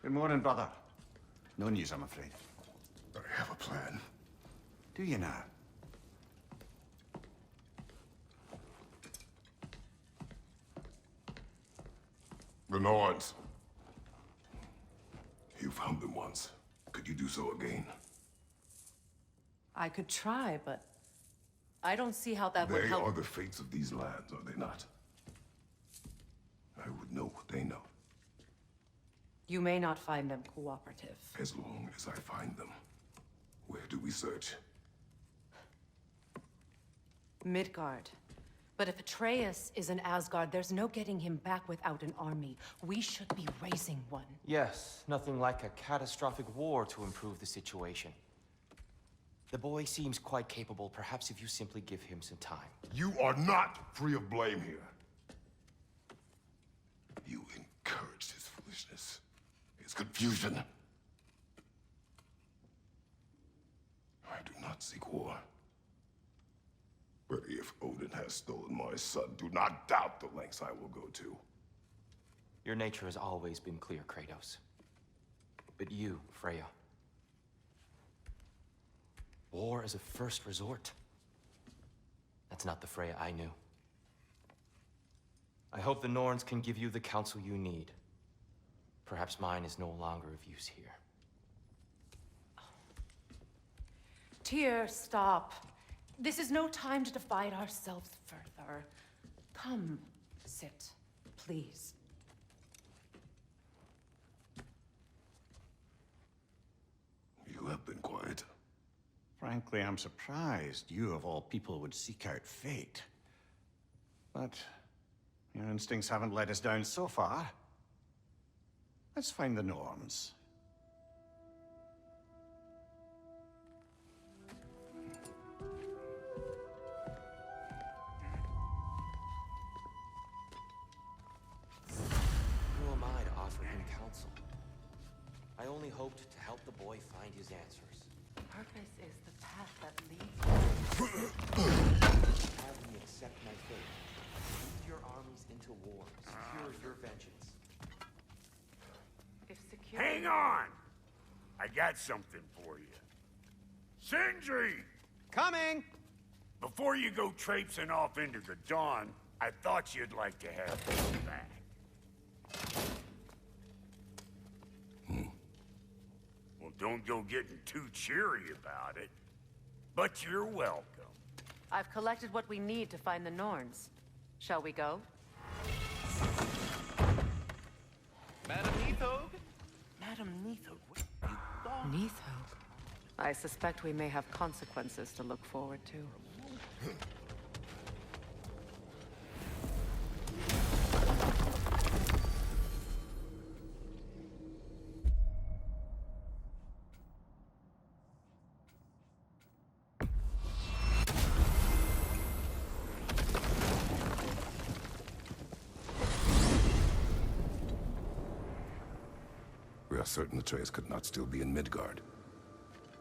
Good morning, brother. No news, I'm afraid. I have a plan. Do you now? The Norns. You found them once. Could you do so again? I could try, but I don't see how that would They help. are the fates of these lands, are they not? I would know what they know, You may not find them cooperative. as long as I find them. Where do we search? Midgard. But if Atreus is in Asgard, there's no getting him back without an army. We should be raising one. Yes, nothing like a catastrophic war to improve the situation. The boy seems quite capable. Perhaps if you simply give him some time. You are not free of blame here. You encouraged his foolishness, his confusion. I do not seek war. But if Odin has stolen my son, do not doubt the lengths I will go to. Your nature has always been clear, Kratos. But you, Freya. War is a first resort. That's not the Freya I knew. I hope the Norns can give you the counsel you need. Perhaps mine is no longer of use here. Tyr, stop. This is no time to divide ourselves further. Come, sit, please. You have been quiet. Frankly, I'm surprised you, of all people, would seek out fate. But your instincts haven't let us down so far. Let's find the Norns. Who am I to offer him counsel? I only hoped to help the boy find his answers. Purpose is the path that leads. Have me accept my fate. Lead your armies into war. Secure your vengeance. If secure. Hang on! I got something for you. Sindri! Coming! Before you go traipsing off into the dawn, I thought you'd like to have me back. Well, don't go getting too cheery about it. But you're welcome. I've collected what we need to find the Norns. Shall we go? Madam Neathog? Madam Neathog, what have you done? Neathog. I suspect we may have consequences to look forward to. We are certain Atreus could not still be in Midgard.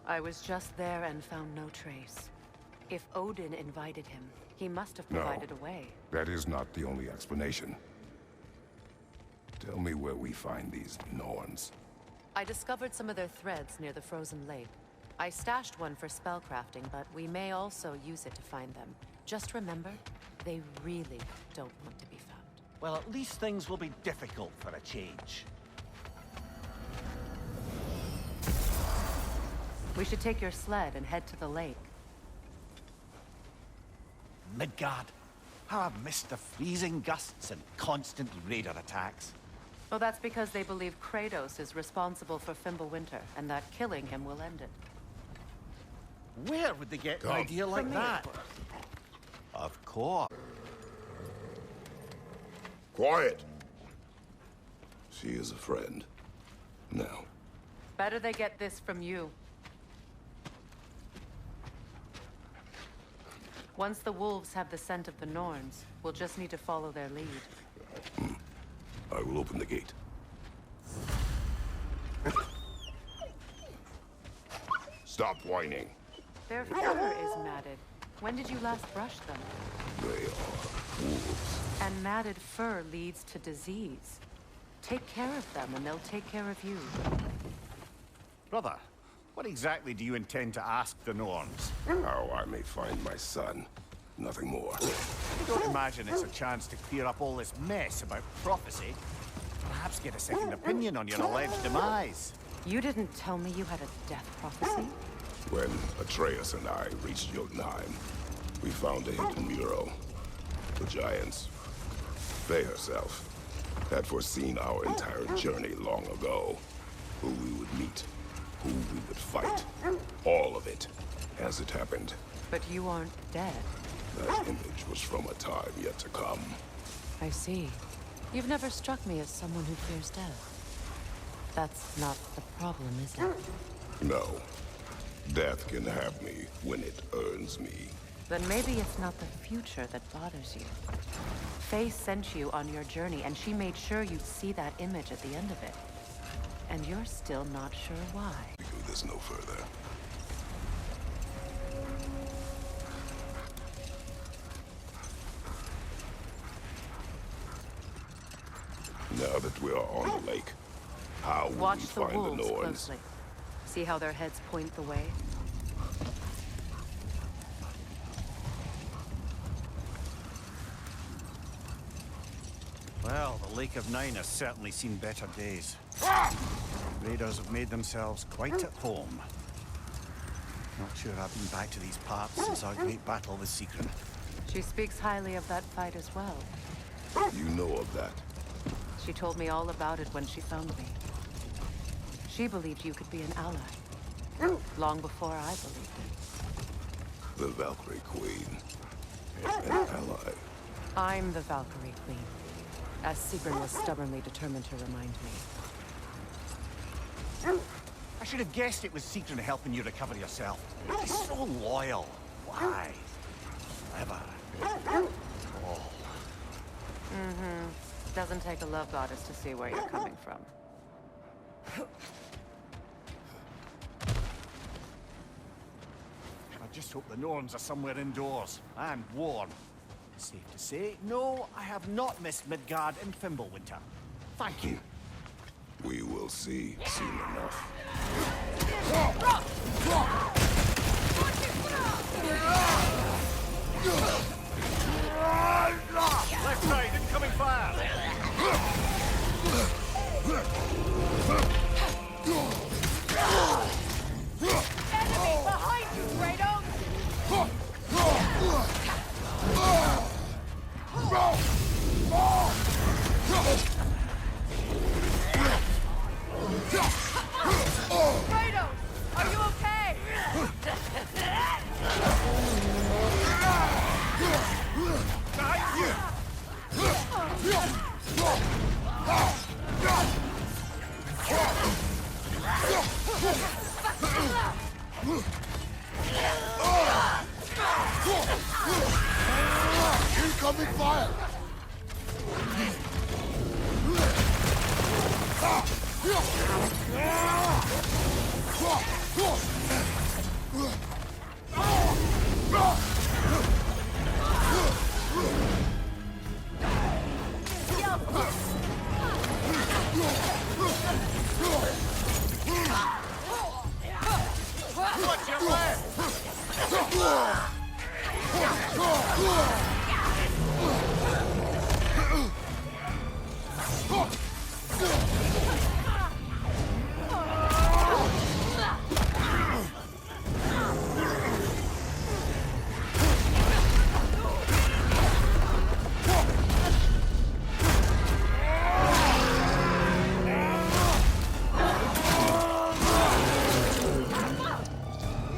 I was just there and found no trace. If Odin invited him, he must have provided a way. That is not the only explanation. Tell me where we find these Norns. I discovered some of their threads near the frozen lake. I stashed one for spellcrafting, but we may also use it to find them. Just remember, they really don't want to be found. Well, at least things will be difficult for a change. We should take your sled and head to the lake. Midgard. How I've missed the freezing gusts and constant raider attacks. Oh, that's because they believe Kratos is responsible for Fimbulwinter, and that killing him will end it. Where would they get an Come. idea like From me, of that? course. Of course. Quiet! She is a friend. Now, Better they get this from you. Once the wolves have the scent of the Norns, we'll just need to follow their lead. I will open the gate. Stop whining. Their fur is matted. When did you last brush them? They are wolves. And matted fur leads to disease. Take care of them, and they'll take care of you. Brother, what exactly do you intend to ask the Norns? How I may find my son. Nothing more. I don't imagine it's a chance to clear up all this mess about prophecy. Perhaps get a second opinion on your alleged demise. You didn't tell me you had a death prophecy? When Atreus and I reached Jotunheim, we found a hidden mural. The giants, Faye herself, had foreseen our entire journey long ago. Who we would meet, who we would fight. All of it, as it happened. But you aren't dead. That image was from a time yet to come. I see. You've never struck me as someone who fears death. That's not the problem, is it? No. Death can have me when it earns me. Then maybe it's not the future that bothers you. Faye sent you on your journey, and she made sure you'd see that image at the end of it. And you're still not sure why. We go this no further. Now that we are on the lake, how will Watch we the find the wolves Norns? closely. See how their heads point the way? Well, the Lake of Nine has certainly seen better days. Raiders have made themselves quite at home. Not sure I've been back to these parts since our great battle with Secret. She speaks highly of that fight as well. You know of that. She told me all about it when she found me. She believed you could be an ally. Long before I believed it. The Valkyrie Queen. An ally. I'm the Valkyrie Queen, as Sigrun was stubbornly determined to remind me. I should have guessed it was Secret helping you recover yourself. She's so loyal. Why? Clever. Oh. Doesn't take a love goddess to see where you're coming from. I just hope the Norns are somewhere indoors and warm. Safe to say, no, I have not missed Midgard in Fimbulwinter. Thank you. We will see soon enough. Left side, incoming fire! Enemy behind you, Kratos! Kratos, are you okay? Incoming fire! Watch your left!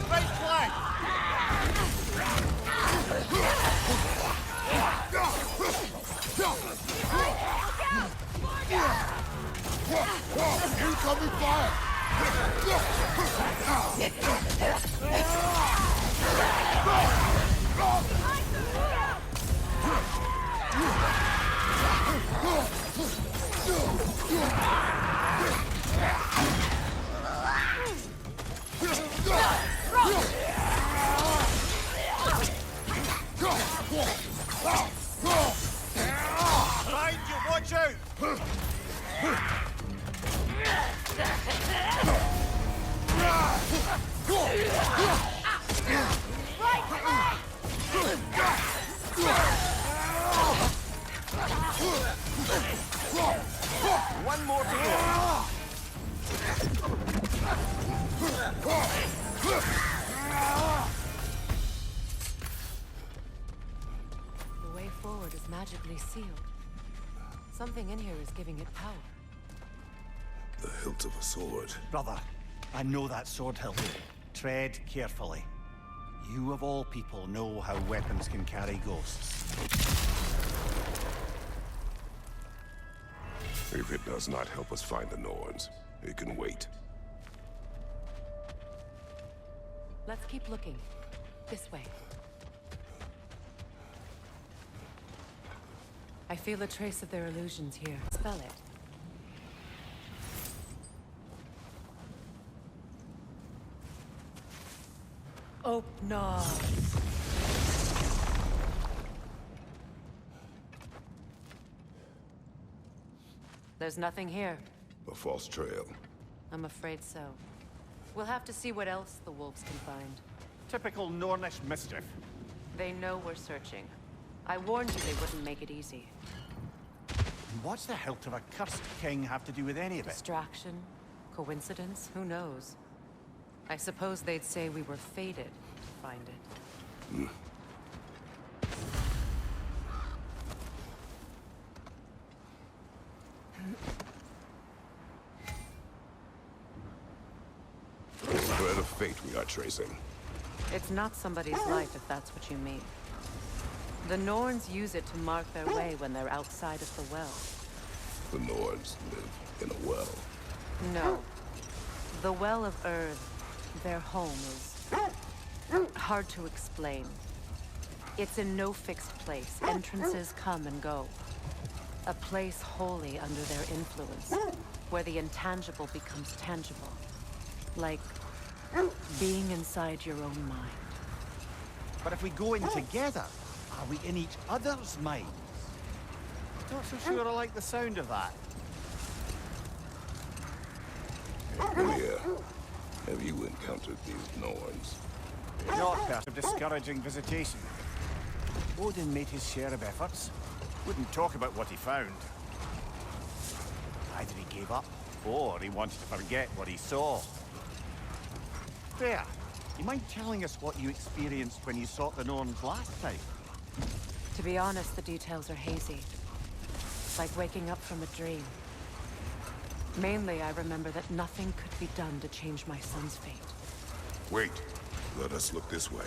Right flank! Incoming fire! Behind you, watch out! One more to go. The way forward is magically sealed. Something in here is giving it power. The hilt of a sword. Brother, I know that sword hilt. Tread carefully. You of all people know how weapons can carry ghosts. If it does not help us find the Norns, it can wait. Let's keep looking. This way. I feel a trace of their illusions here. Spell it. Oh, no. There's nothing here. A false trail. I'm afraid so. We'll have to see what else the wolves can find. Typical Nornish mischief. They know we're searching. I warned you they wouldn't make it easy. What's the hilt of a cursed king have to do with any of it? Distraction? Coincidence? Who knows? I suppose they'd say we were fated to find it. The thread of fate we are tracing. It's not somebody's life, if that's what you mean. The Norns use it to mark their way when they're outside of the well. The Norns live in a well. No. The Well of Earth, their home, is hard to explain. It's in no fixed place. Entrances come and go. A place wholly under their influence, where the intangible becomes tangible. Like being inside your own mind. But if we go in together, are we in each other's minds? Not so sure I like the sound of that. Freya, have you encountered these Norns? Not a discouraging visitation. Odin made his share of efforts. Wouldn't talk about what he found. Either he gave up, or he wanted to forget what he saw. Freya, you mind telling us what you experienced when you sought the Norns last time? To be honest, the details are hazy. Like waking up from a dream. Mainly, I remember that nothing could be done to change my son's fate. Wait. Let us look this way.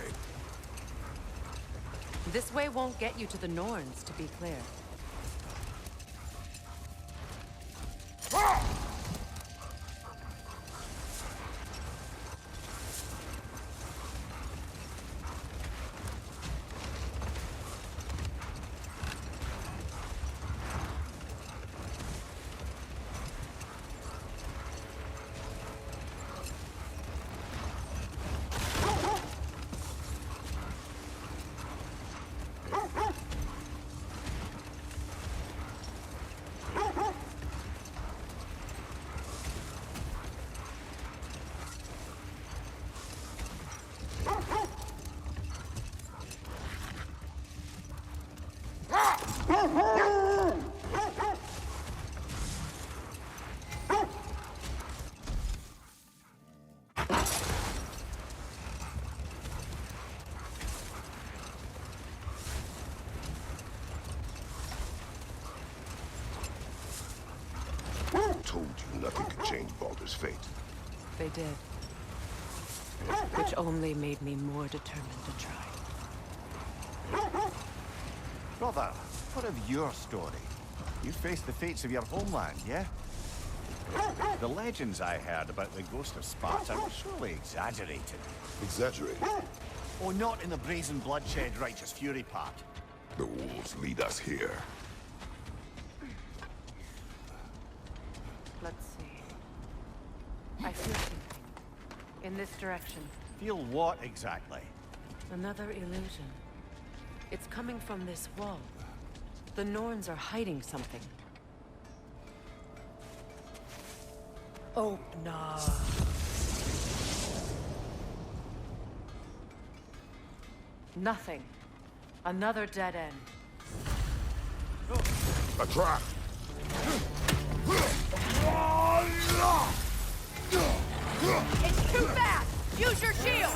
This way won't get you to the Norns, to be clear. Told you nothing could change Baldur's fate. They did. Which only made me more determined to try. Brother, what of your story? You faced the fates of your homeland, yeah? The legends I heard about the ghost of Sparta were surely exaggerated. Exaggerate. Oh, not in the brazen bloodshed righteous fury part. The wolves lead us here. Let's see. I feel something. In this direction. Feel what exactly? Another illusion. It's coming from this wall. The Norns are hiding something. Oh, no. Nothing. Another dead end. A trap! It's too fast! Use your shield!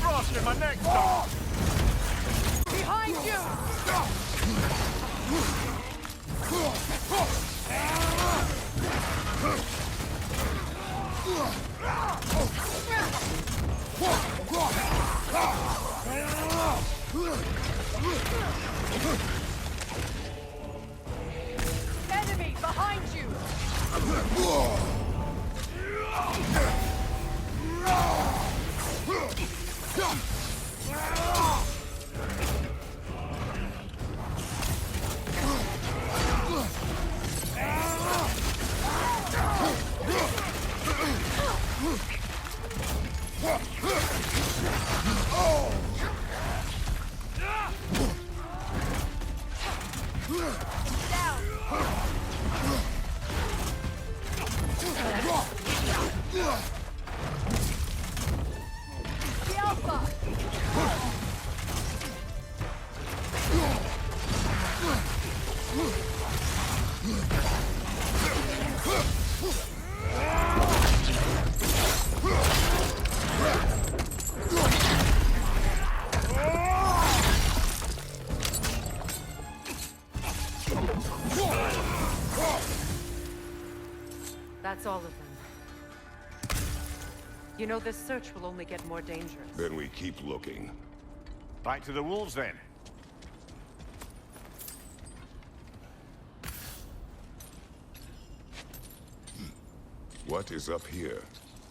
Frost in my neck, dog! Behind you! Enemy behind you! The Alpha! That's all of them. You know, this search will only get more dangerous. Then we keep looking. Back to the wolves, then. What is up here?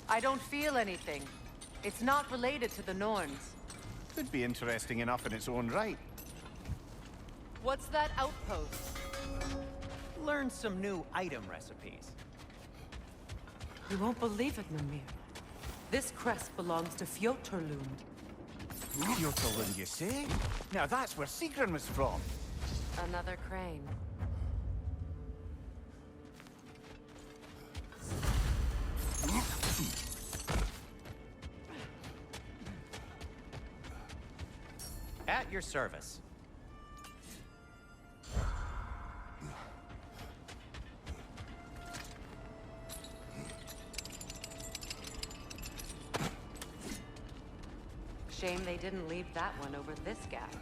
I don't feel anything. It's not related to the Norns. Could be interesting enough in its own right. What's that outpost? Learn some new item recipes. You won't believe it, Mimir. This crest belongs to Fjotorlund. Fjotorlund, you say? Now that's where Sigrun was from. Another crane. At your service. Shame they didn't leave that one over this gap.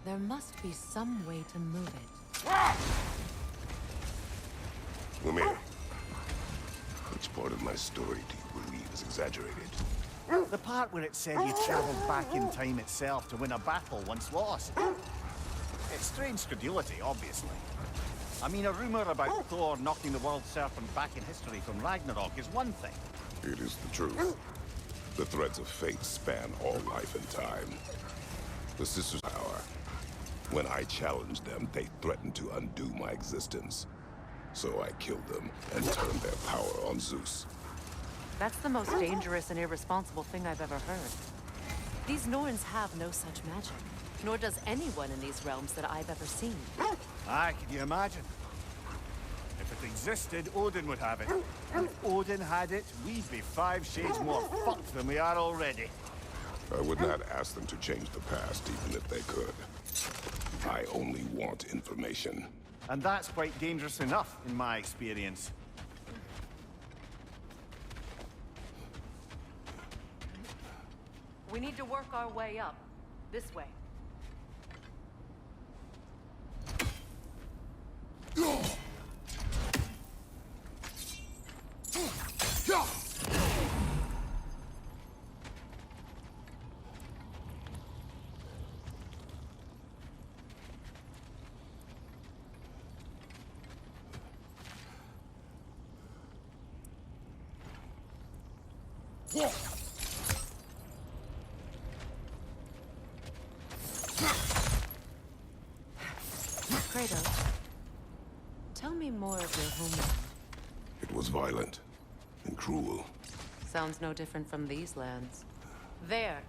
There must be some way to move it. Mimir, which part of my story do you believe is exaggerated? The part where it said you traveled back in time itself to win a battle once lost. It's strange credulity, obviously. I mean, a rumor about Thor knocking the world serpent back in history from Ragnarok is one thing. It is the truth. The threads of fate span all life and time. The Sisters of Power. When I challenged them, they threatened to undo my existence. So I killed them and turned their power on Zeus. That's the most dangerous and irresponsible thing I've ever heard. These Norns have no such magic, nor does anyone in these realms that I've ever seen. Aye, can you imagine? If it existed, Odin would have it. And if Odin had it, we'd be 5 shades more fucked than we are already. I would not ask them to change the past, even if they could. I only want information. And that's quite dangerous enough, in my experience. We need to work our way up. This way. Kratos, tell me more of your homeland. It was violent and cruel. Sounds no different from these lands. There.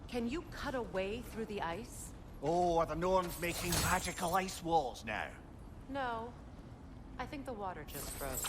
Can you cut a way through the ice? Oh, are the Norns making magical ice walls now? No. I think the water just froze.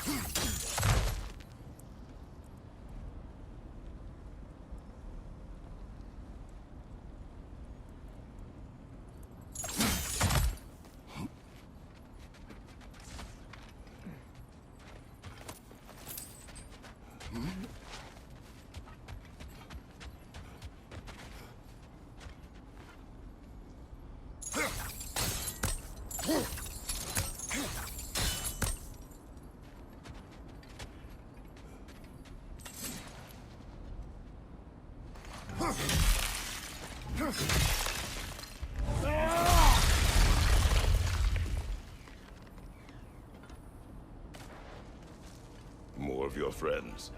More of your friends.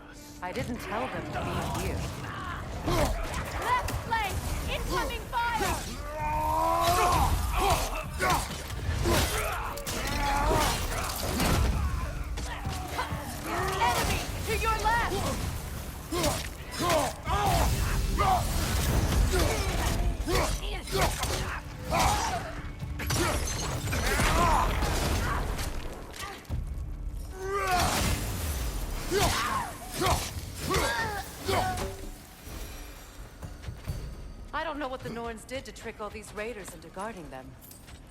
I didn't tell them to be here. Left flank! Incoming fire! Enemy! To your left! I don't know what the Norns did to trick all these raiders into guarding them.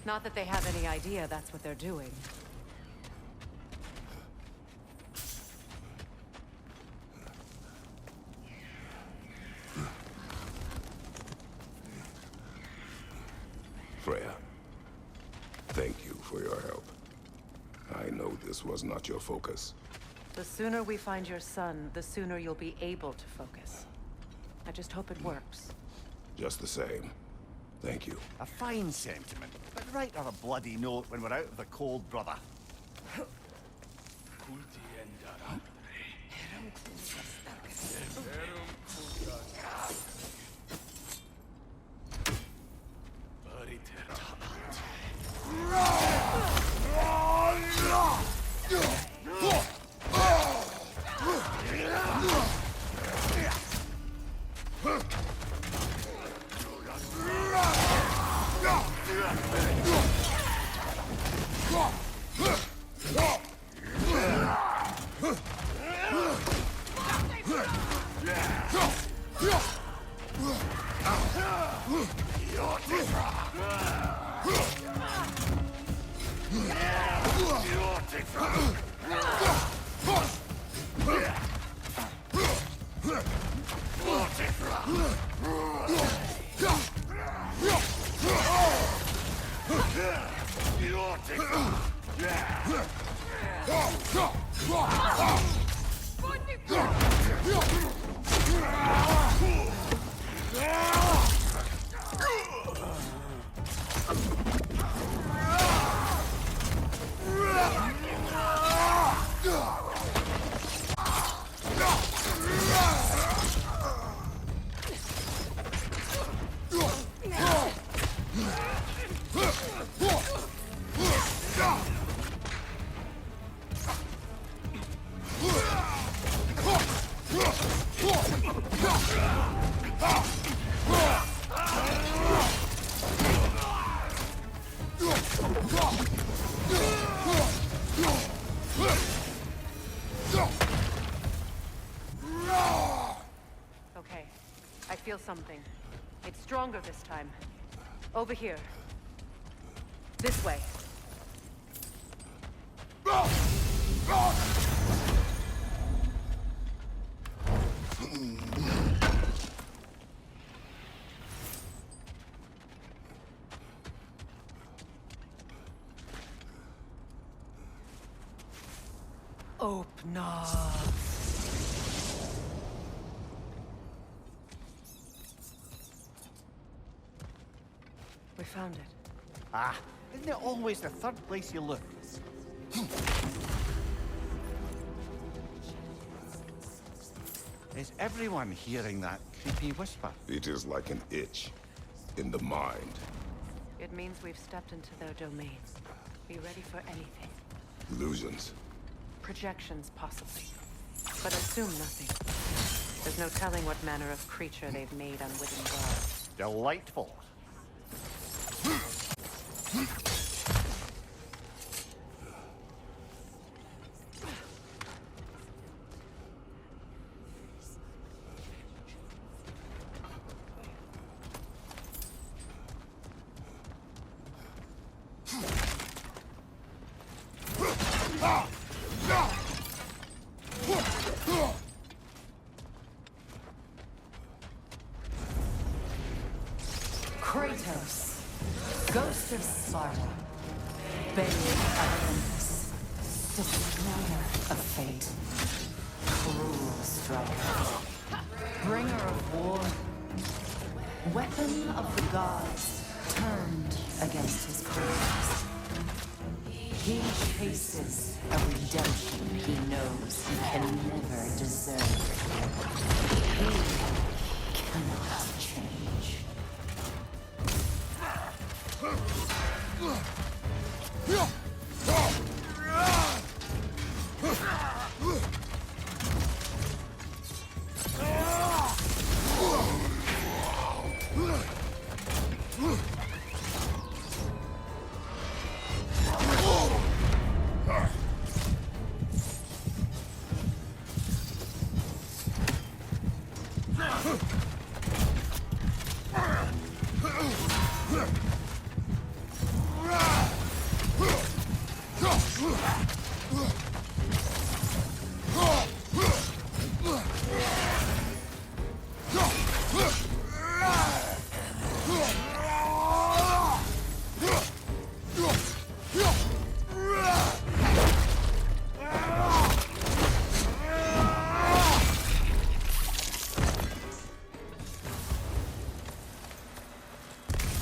Not that they have any idea that's what they're doing. Freya, thank you for your help. I know this was not your focus. The sooner we find your son, the sooner you'll be able to focus. I just hope it works. Just the same, thank you. A fine sentiment, but write her a bloody note when we're out of the cold, brother. Okay, I feel something. It's stronger this time. Over here. This way. Open up. We found it. Ah, isn't it always the third place you look? Is everyone hearing that creepy whisper? It is like an itch in the mind. It means we've stepped into their domain. Be ready for anything. Illusions. Projections, possibly. But assume nothing. There's no telling what manner of creature they've made unwitting guards. Delightful. Kratos, ghost of Sparta, bane of Olympus, destroyer of fate, cruel striker, bringer of war, weapon of the gods, turned against his creators. He chases a redemption he knows he can never deserve. He cannot change.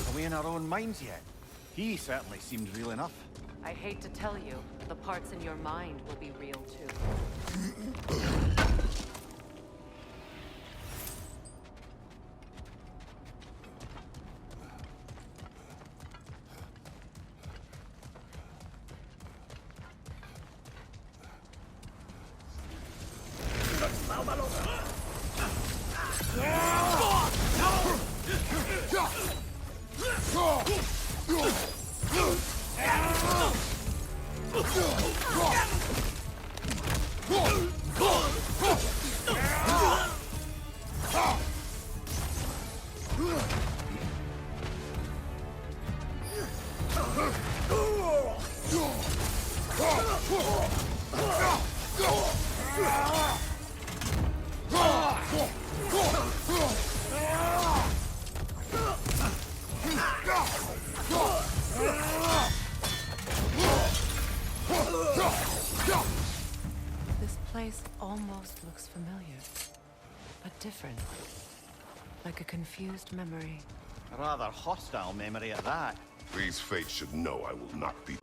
Are we in our own minds yet? He certainly seemed real enough. I hate to tell you, the parts in your mind will be real too. This place almost looks familiar, but different. Like a confused memory. A rather hostile memory at that. These fates should know I will not be.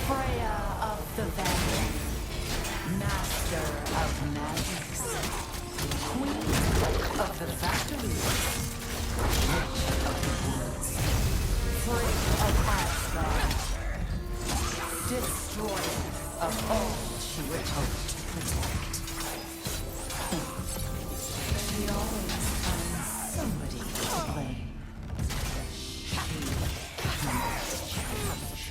Freya of the Vanguard, master of magics, queen of the factories, witch of the woods, free of Asgard, destroyer of all she would hope to protect. She always finds somebody to blame. She cannot change.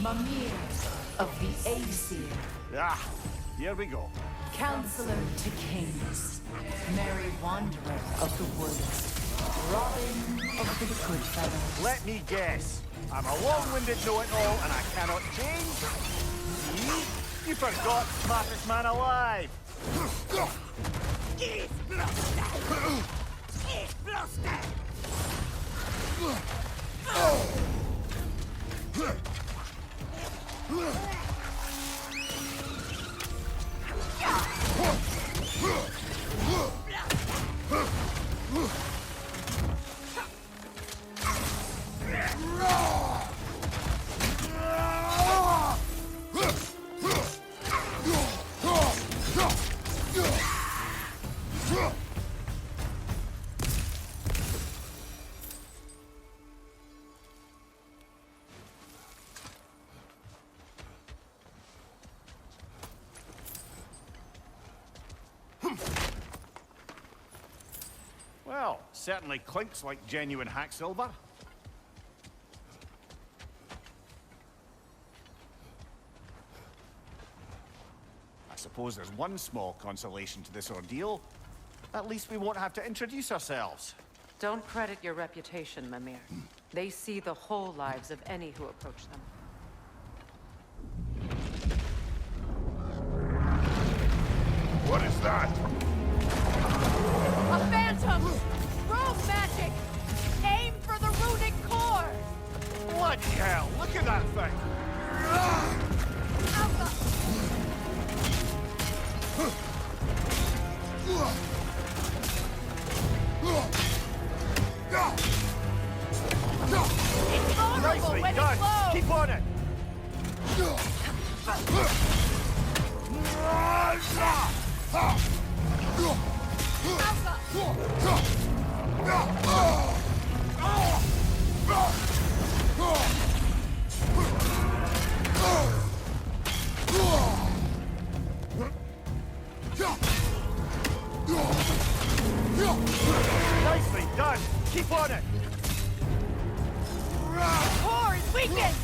Mimir of the Aesir, Ah, here we go. Counselor to Kings, Merry Wanderer of the Woods, Robin of the Goodfellow. Let me guess. I'm a long-winded know-it-all and I cannot change? See? You forgot smartest man alive. Well, certainly clinks like genuine hack silver. I suppose there's one small consolation to this ordeal. At least we won't have to introduce ourselves. Don't credit your reputation, Mimir. They see the whole lives of any who approach them. What is that? A phantom! Rogue magic! Aim for the runic core! Bloody hell, look at that thing! It's vulnerable Nicely when done! it glows! Keep on it! Nicely done! Keep on it! Core is weakened!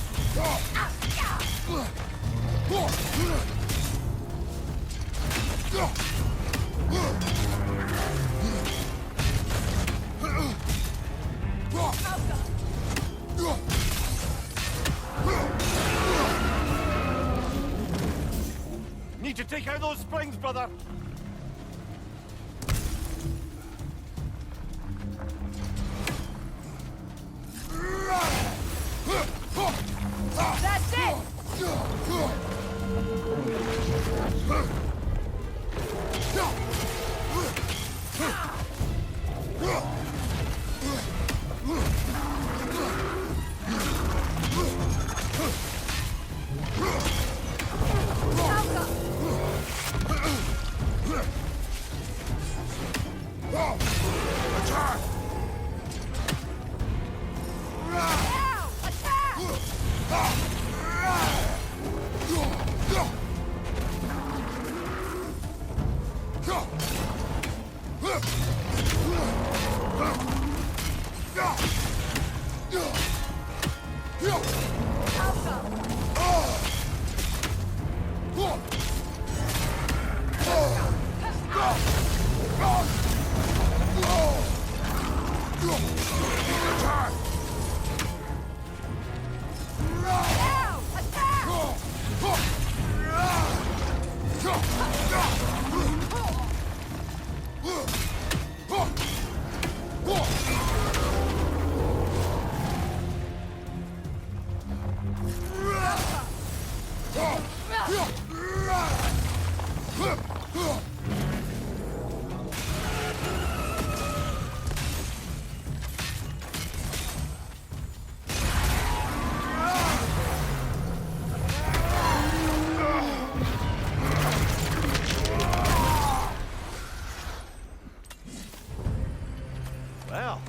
Need to take out those springs, brother! That's it! Now! Attack! Now! Attack! Well,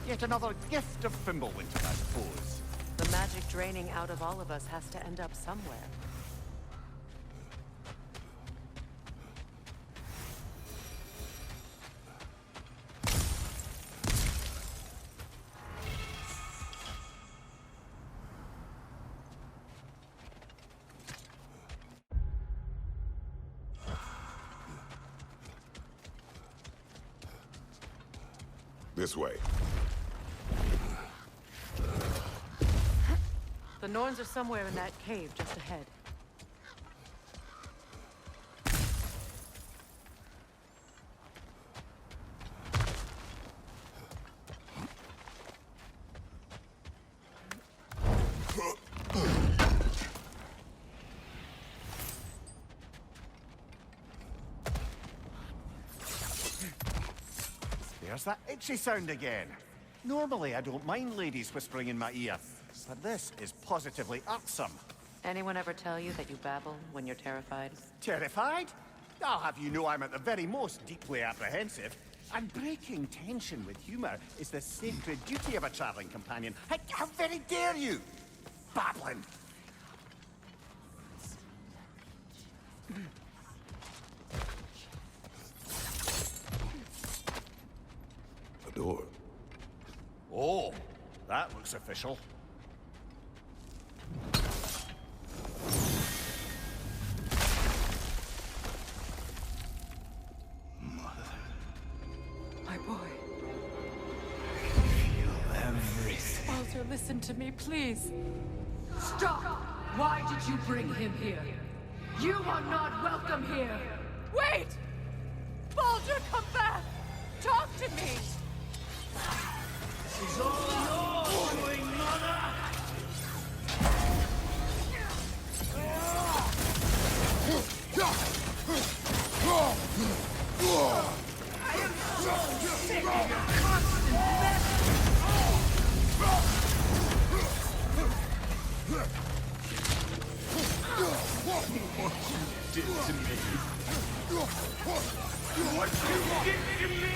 yet another gift of Fimbulwinter, I suppose. The magic magic draining out of all of us has to end up somewhere. This way. The Norns are somewhere in that cave just ahead. There's that itchy sound again. Normally, I don't mind ladies whispering in my ear, but this is positively irksome. Anyone ever tell you that you babble when you're terrified? Terrified? I'll have you know I'm at the very most deeply apprehensive. And breaking tension with humor is the sacred duty of a traveling companion. How very dare you! Babbling! A door. Oh, that looks official. My boy. Feel everything. Baldur, listen to me, please. Stop! Why did you bring him here? You are not welcome here! Wait! Baldur, come back! Talk to me! It's all yours, doing, mother! I am so sick of your constant mess! What you did to me. What you did to me!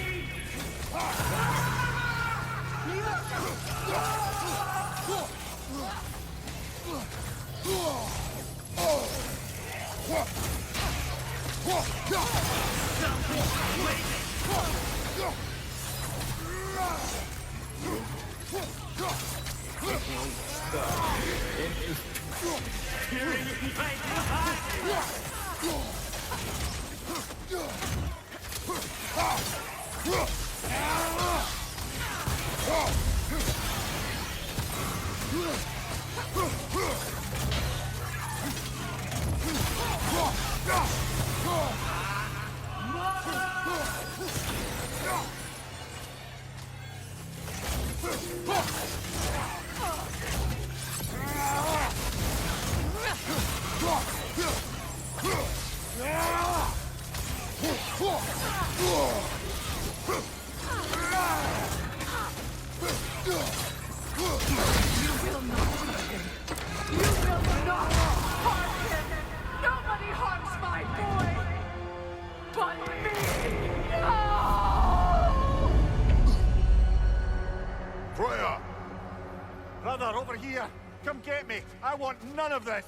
Nobody harms my boy! But me! No! Freya! Brother, over here! Come get me! I want none of this!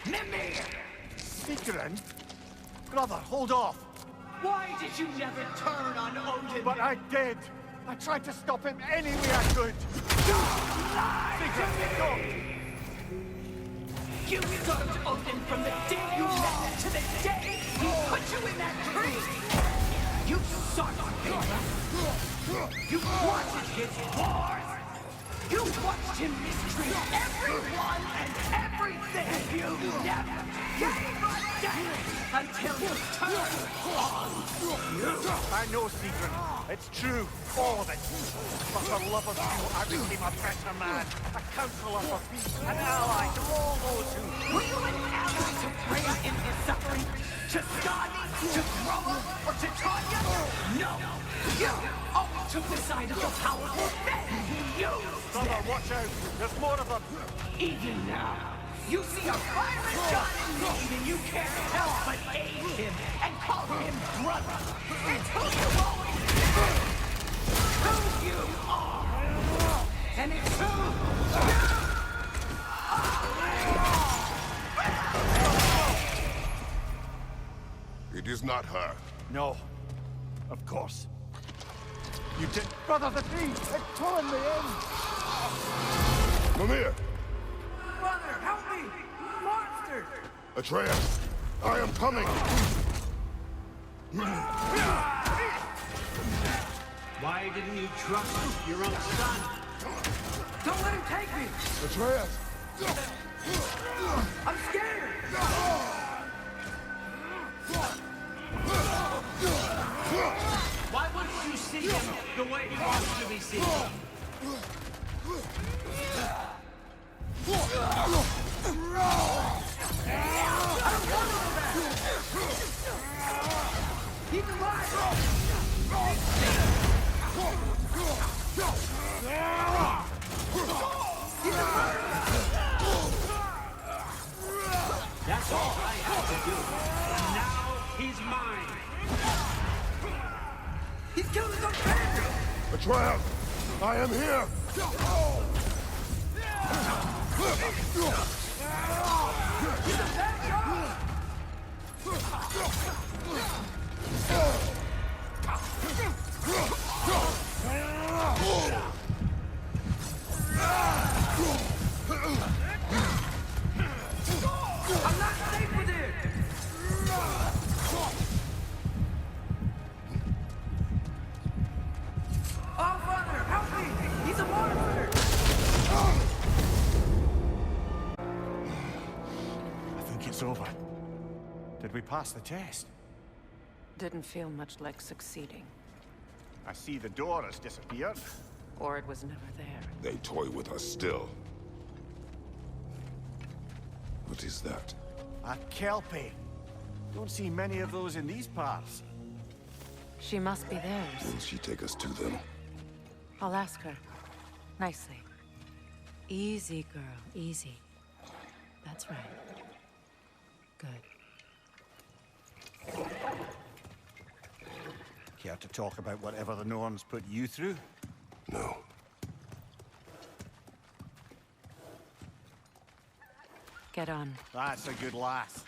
Mimir! Secret? Brother, hold off! Why did you never turn on Odin? But I did! I tried to stop him any way I could! Secret, don't! You served Odin from the day you met him to the day he put you in that tree! You sought him! You wanted his wars! You watched him mistreat everyone and everything! You never gave a damn until you turned on you! I know, Secret. It's true. All of it. But for love of you, I became a better man. A counselor for peace. An ally to all those who... Were you an ally to Freya in his suffering? To Skadi? To Groa? Or to Tanya? No! You always took the side of the powerful, then you used Brother, them. watch out. There's more of them. Even now, you see a violent god in need and you can't help but aid him and call him brother. It's who you always been. Who you are. And it's true! It is not her. No. Of course. You did... Brother, the tree! It's pulling me in! Mimir! Mother, help me! Monster! Atreus! I am coming! Why didn't you trust your own son? Don't let him take me! Atreus! I'm scared! Why wouldn't you see him the way he wants to be seen? He's alive! That's all I had to do. And now he's mine. He's killed his own family! Atreus! I am here! I'm not safe with him! Oh, Father, help me! He's a monster! I think it's over. Did we pass the test? Didn't feel much like succeeding. I see the door has disappeared. Or it was never there. They toy with us still. What is that? A kelpie. Don't see many of those in these parts. She must be theirs. Will she take us to them? I'll ask her. Nicely. Easy, girl. Easy. That's right. Good. Care to talk about whatever the Norns put you through? No. Get on. That's a good lass.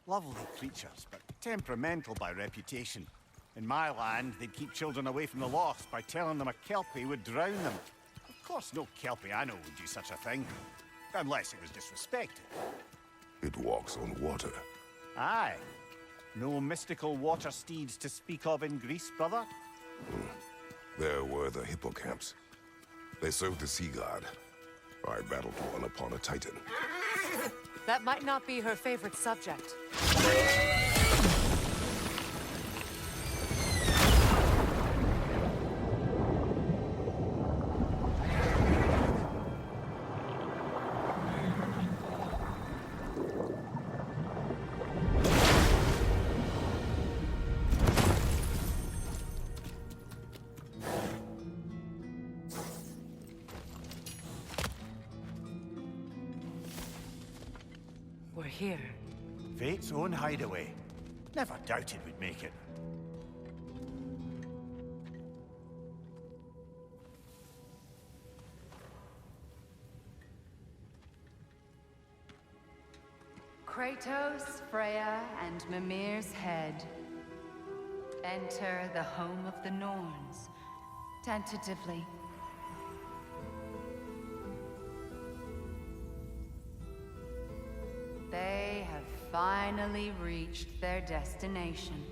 Lovely creatures, but temperamental by reputation. In my land, they'd keep children away from the lost by telling them a kelpie would drown them. Of course, no kelpie I know would do such a thing. Unless it was disrespected. It walks on water. Aye. No mystical water steeds to speak of in Greece, brother? There were the hippocamps. They served the sea god. I battled one upon a titan. That might not be her favorite subject. We're here. Fate's own hideaway. Never doubted we'd make it. Kratos, Freya, and Mimir's head. Enter the home of the Norns, tentatively. They have finally reached their destination.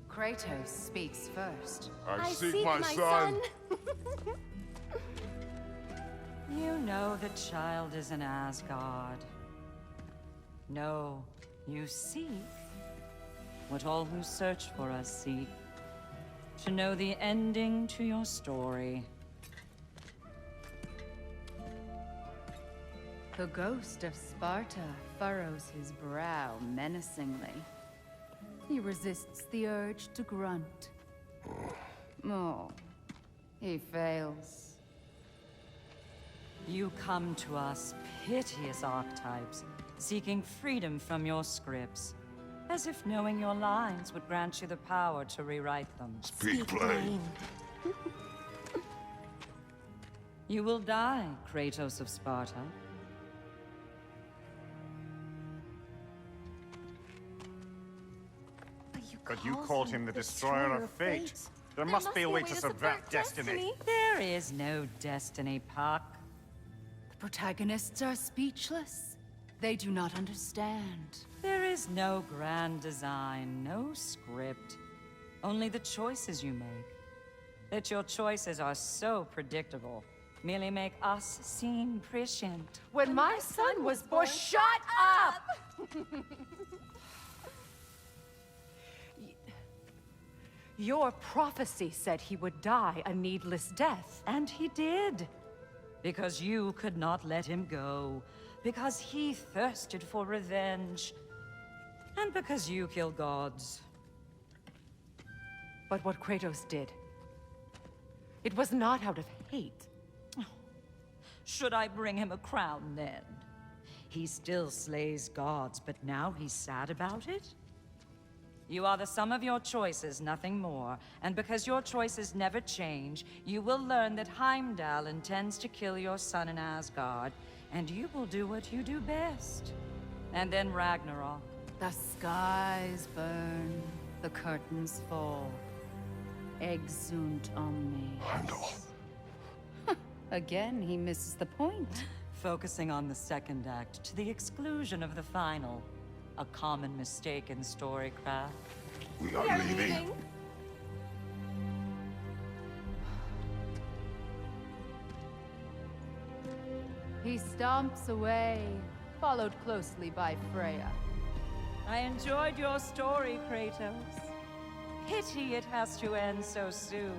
Kratos speaks first. I seek my son! You know the child is in Asgard. No, you seek what all who search for us seek. To know the ending to your story. The ghost of Sparta furrows his brow menacingly. He resists the urge to grunt. Oh, he fails. You come to us, piteous archetypes, seeking freedom from your scripts. As if knowing your lines would grant you the power to rewrite them. Speak plain. You will die, Kratos of Sparta. But you called him the Destroyer of Fate. There must be a way to subvert destiny. There is no destiny, Puck. The protagonists are speechless. They do not understand. There is no grand design, no script. Only the choices you make. That your choices are so predictable merely make us seem prescient. When my son was born, shut up! Your prophecy said he would die a needless death. And he did. Because you could not let him go. Because he thirsted for revenge. And because you kill gods. But what Kratos did, it was not out of hate. Should I bring him a crown then? He still slays gods, but now he's sad about it? You are the sum of your choices, nothing more. And because your choices never change, you will learn that Heimdall intends to kill your son in Asgard, and you will do what you do best. And then Ragnarok. The skies burn, the curtains fall. Exunt omnes. Heimdall. Again, he misses the point. Focusing on the second act to the exclusion of the final. A common mistake in storycraft. We are leaving. He stomps away, followed closely by Freya. I enjoyed your story, Kratos. Pity it has to end so soon.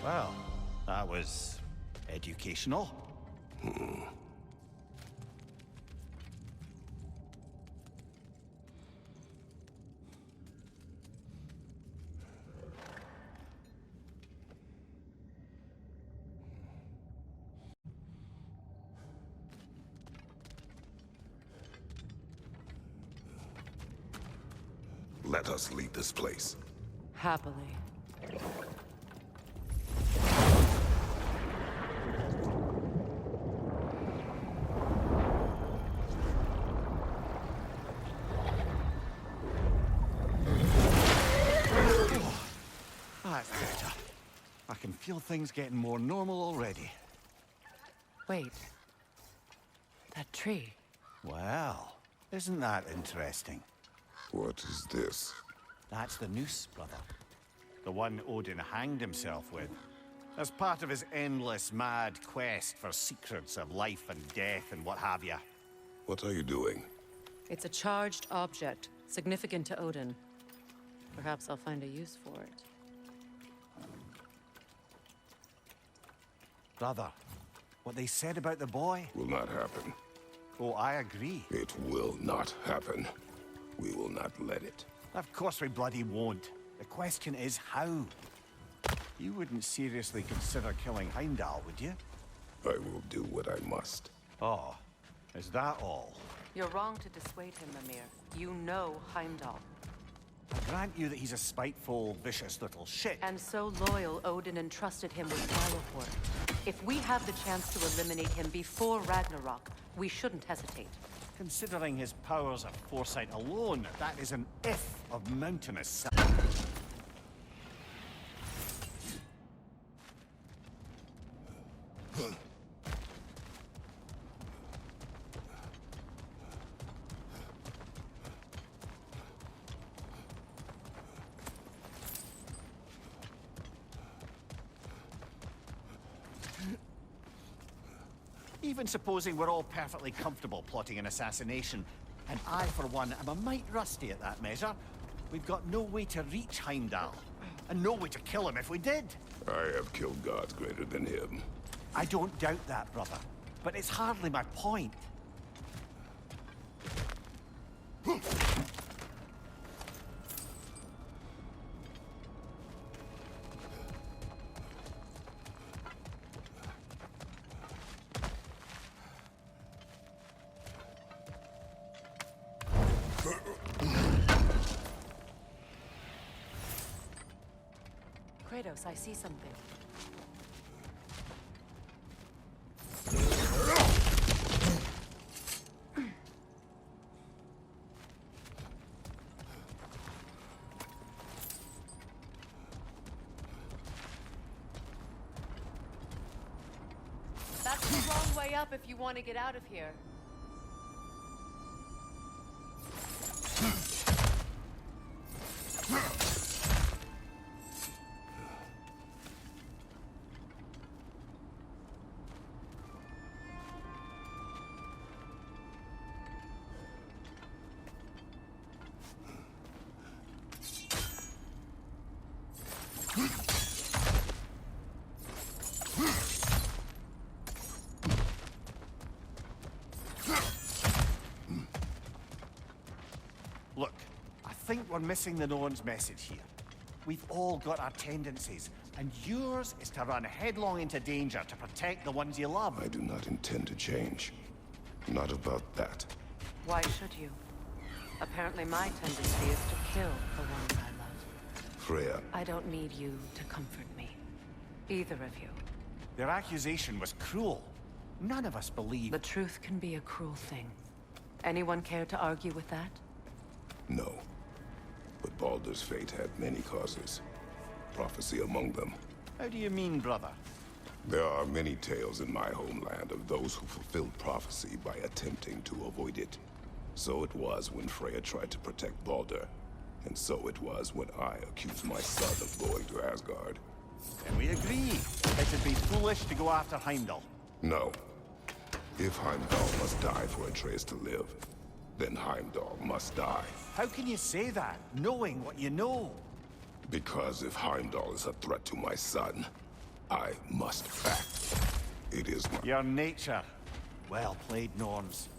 Well, that was educational. Let us leave this place. Happily. That's better. I can feel things getting more normal already. Wait. That tree. Well, isn't that interesting? What is this? That's the noose, brother. The one Odin hanged himself with. As part of his endless, mad quest for secrets of life and death and what have you. What are you doing? It's a charged object, significant to Odin. Perhaps I'll find a use for it. Brother, what they said about the boy? Will not happen. Oh, I agree. It will not happen. We will not let it. Of course we bloody won't. The question is how. You wouldn't seriously consider killing Heimdall, would you? I will do what I must. Oh, is that all? You're wrong to dissuade him, Mimir. You know Heimdall. I grant you that he's a spiteful, vicious little shit. And so loyal, Odin entrusted him with Fireward. If we have the chance to eliminate him before Ragnarok, we shouldn't hesitate. Considering his powers of foresight alone, that is an if of mountainous size. Even supposing we're all perfectly comfortable plotting an assassination, and I, for one, am a mite rusty at that measure, we've got no way to reach Heimdall, and no way to kill him if we did. I have killed gods greater than him. I don't doubt that, brother, but it's hardly my point. Kratos, I see something. That's the wrong way up if you want to get out of here. Look, I think we're missing the Norns' message here. We've all got our tendencies, and yours is to run headlong into danger to protect the ones you love. I do not intend to change. Not about that. Why should you? Apparently my tendency is to kill the ones I love. Freya, I don't need you to comfort me. Either of you. Their accusation was cruel. None of us believe. The truth can be a cruel thing. Anyone care to argue with that? no. But Baldur's fate had many causes. Prophecy among them. How do you mean, brother? There are many tales in my homeland of those who fulfilled prophecy by attempting to avoid it. So it was when Freya tried to protect Baldur. And so it was when I accused my son of going to Asgard. And we agree. It'd be foolish to go after Heimdall. No. If Heimdall must die for Atreus to live, then Heimdall must die. How can you say that, knowing what you know? Because if Heimdall is a threat to my son, I must act. It is my... Your nature. Well played, Norns.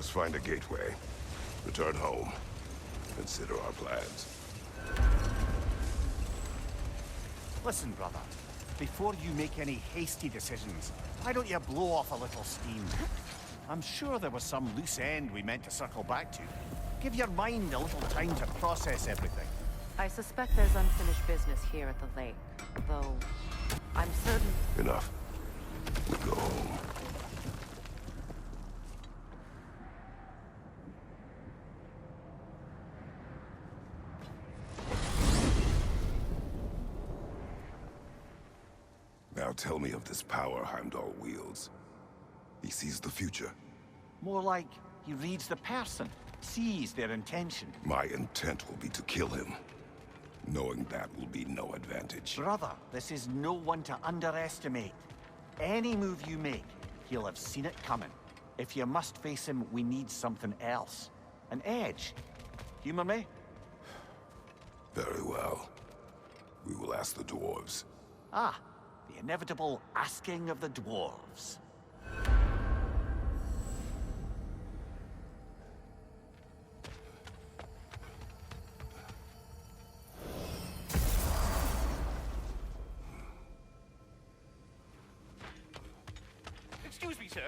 us find a gateway, return home, consider our plans. Listen, brother. Before you make any hasty decisions, why don't you blow off a little steam? I'm sure there was some loose end we meant to circle back to. Give your mind a little time to process everything. I suspect there's unfinished business here at the lake, though I'm certain... Enough. We go home. Now tell me of this power Heimdall wields. He sees the future. More like he reads the person, sees their intention. My intent will be to kill him. Knowing that will be no advantage. Brother, this is no one to underestimate. Any move you make, he'll have seen it coming. If you must face him, we need something else. An edge. Humor me? Very well. We will ask the dwarves. Ah, the inevitable asking of the dwarves. Excuse me, sir.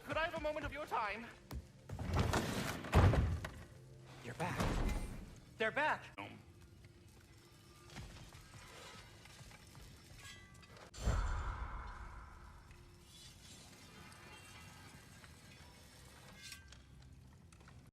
Could I have a moment of your time? You're back. They're back!